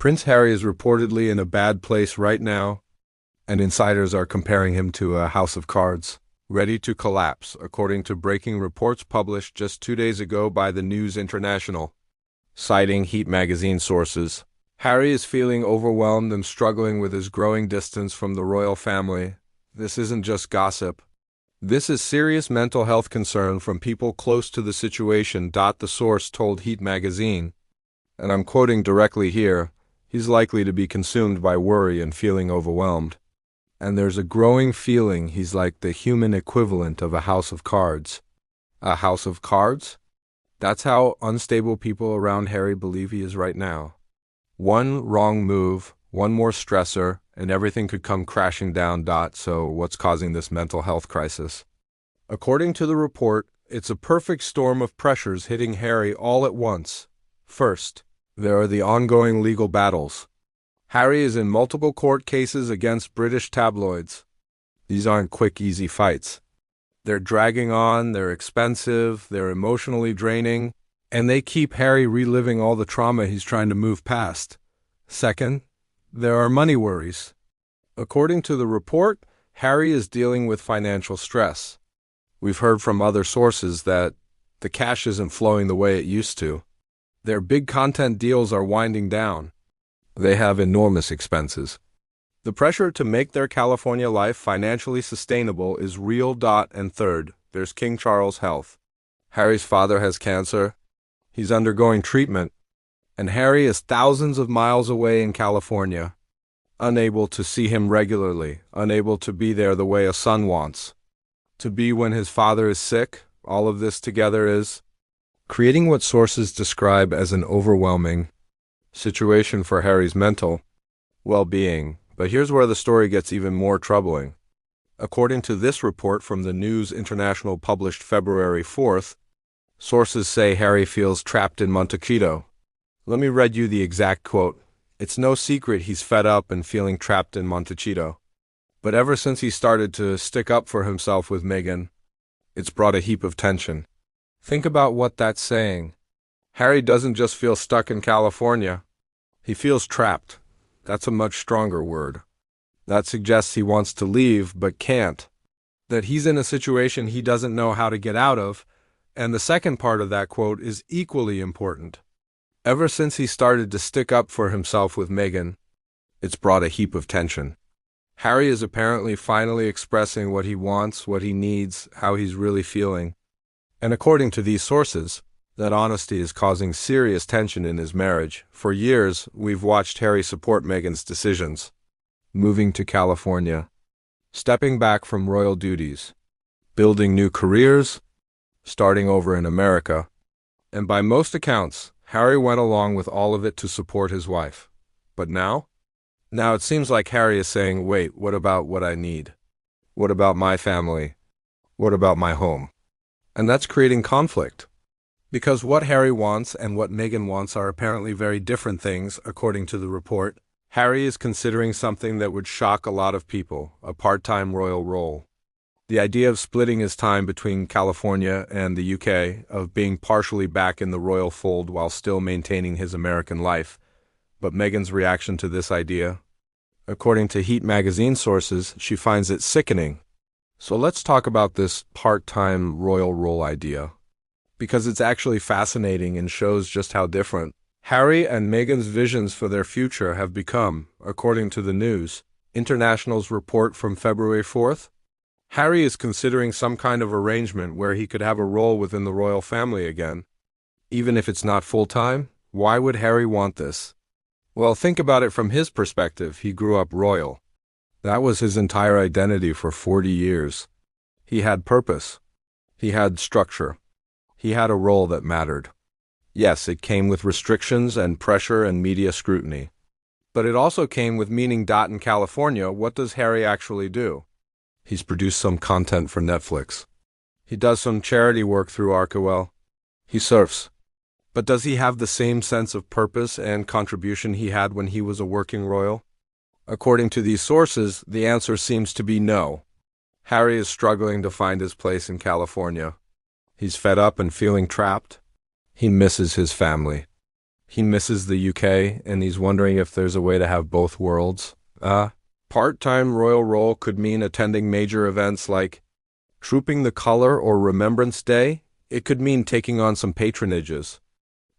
Prince Harry is reportedly in a bad place right now, and insiders are comparing him to a house of cards, ready to collapse, according to breaking reports published just 2 days ago by the News International. Citing Heat magazine sources, Harry is feeling overwhelmed and struggling with his growing distance from the royal family. This isn't just gossip. This is serious mental health concern from people close to the situation. The source told Heat magazine, and I'm quoting directly here, he's likely to be consumed by worry and feeling overwhelmed. And there's a growing feeling he's like the human equivalent of a house of cards. A house of cards? That's how unstable people around Harry believe he is right now. One wrong move, one more stressor, and everything could come crashing down. So what's causing this mental health crisis? According to the report, it's a perfect storm of pressures hitting Harry all at once. First, there are the ongoing legal battles. Harry is in multiple court cases against British tabloids. These aren't quick, easy fights. They're dragging on, they're expensive, they're emotionally draining, and they keep Harry reliving all the trauma he's trying to move past. Second, there are money worries. According to the report, Harry is dealing with financial stress. We've heard from other sources that the cash isn't flowing the way it used to. Their big content deals are winding down. They have enormous expenses. The pressure to make their California life financially sustainable is real. And third, there's King Charles' health. Harry's father has cancer. He's undergoing treatment. And Harry is thousands of miles away in California, unable to see him regularly, unable to be there the way a son wants. To be when his father is sick, all of this together is creating what sources describe as an overwhelming situation for Harry's mental well-being. But here's where the story gets even more troubling. According to this report from the News International published February 4th, sources say Harry feels trapped in Montecito. Let me read you the exact quote. It's no secret he's fed up and feeling trapped in Montecito. But ever since he started to stick up for himself with Meghan, it's brought a heap of tension. Think about what that's saying. Harry doesn't just feel stuck in California. He feels trapped. That's a much stronger word. That suggests he wants to leave but can't. That he's in a situation he doesn't know how to get out of. And the second part of that quote is equally important. Ever since he started to stick up for himself with Meghan, it's brought a heap of tension. Harry is apparently finally expressing what he wants, what he needs, how he's really feeling. And according to these sources, that honesty is causing serious tension in his marriage. For years, we've watched Harry support Meghan's decisions. Moving to California, stepping back from royal duties, building new careers, starting over in America. And by most accounts, Harry went along with all of it to support his wife. But now? Now it seems like Harry is saying, wait, what about what I need? What about my family? What about my home? And that's creating conflict. Because what Harry wants and what Meghan wants are apparently very different things, according to the report. Harry is considering something that would shock a lot of people, a part-time royal role. The idea of splitting his time between California and the UK, of being partially back in the royal fold while still maintaining his American life. But Meghan's reaction to this idea? According to Heat magazine sources, she finds it sickening. So let's talk about this part-time royal role idea, because it's actually fascinating and shows just how different Harry and Meghan's visions for their future have become, according to the News International's report from February 4th. Harry is considering some kind of arrangement where he could have a role within the royal family again. Even if it's not full-time, why would Harry want this? Well, think about it from his perspective. He grew up royal. That was his entire identity for 40 years. He had purpose. He had structure. He had a role that mattered. Yes, it came with restrictions and pressure and media scrutiny. But it also came with meaning. In California, what does Harry actually do? He's produced some content for Netflix. He does some charity work through Archewell. He surfs. But does he have the same sense of purpose and contribution he had when he was a working royal? According to these sources, the answer seems to be no. Harry is struggling to find his place in California. He's fed up and feeling trapped. He misses his family. He misses the UK, and he's wondering if there's a way to have both worlds. Part-time royal role could mean attending major events like Trooping the Color or Remembrance Day. It could mean taking on some patronages.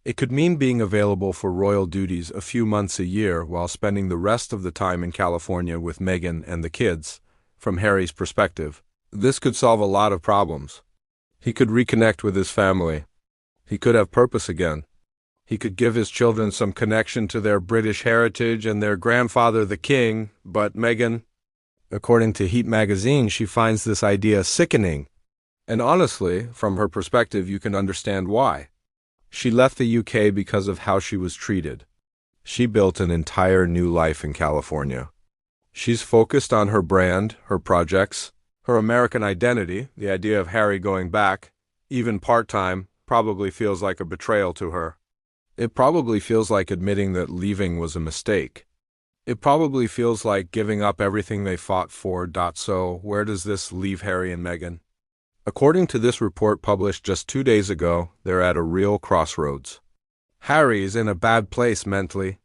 It could mean being available for royal duties a few months a year while spending the rest of the time in California with Meghan and the kids. From Harry's perspective, this could solve a lot of problems. He could reconnect with his family. He could have purpose again. He could give his children some connection to their British heritage and their grandfather the king, but Meghan, according to Heat magazine, she finds this idea sickening. And honestly, from her perspective, you can understand why. She left the UK because of how she was treated. She built an entire new life in California. She's focused on her brand, her projects, her American identity. The idea of Harry going back, even part-time, probably feels like a betrayal to her. It probably feels like admitting that leaving was a mistake. It probably feels like giving up everything they fought for. So, where does this leave Harry and Meghan? According to this report published just 2 days ago, they're at a real crossroads. Harry is in a bad place mentally.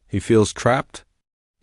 He feels trapped,